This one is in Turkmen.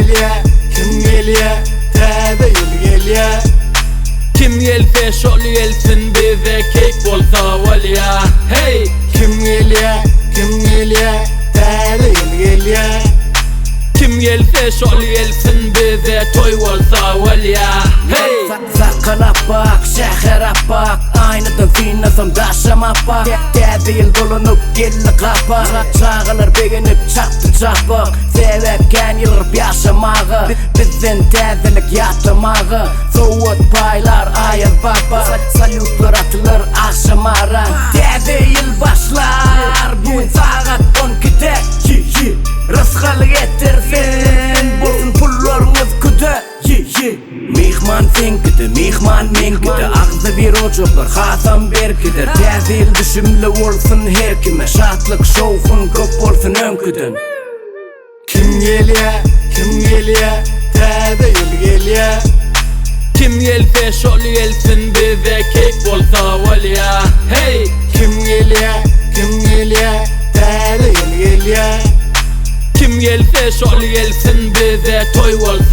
gelye, kim gelye, täze ýyl gelye. Kim gelse şol gelsin bize kek bolsa walya. Hey, Kim gelye, täze ýyl gelye. kim gelse şol gelsin bize toy bolsa walya. Hey, Sakala bak, şehre bak, aynadan finasam daşama bak. Täze ýyl dolunup geldi kapak, çağılar beginip çaptı çapık. Sebepken ýylyp ýaşamagy, bizden täzelik ýatamagy. Sowat paylar ayaz baba, salutlar atılır akşamara. Täze ýyl başlar, bu saat 12'de. Rızkalı getirsin, bolsun pullaryňyz küde. Mihman sen gidi, mihman men gidi. Ağzı bir ocaklar, hasam berkidir. Täze ýyl düşümli bolsun her kime, şatlyk şowkun köp bolsun öňküden. Kim gelye, täze ýyl gelye. kim gelse şol gelsin bize kek bolsa walya. Hey, Kim gelye, täze ýyl gelye. kim gelse şol gelsin bize toy bolsa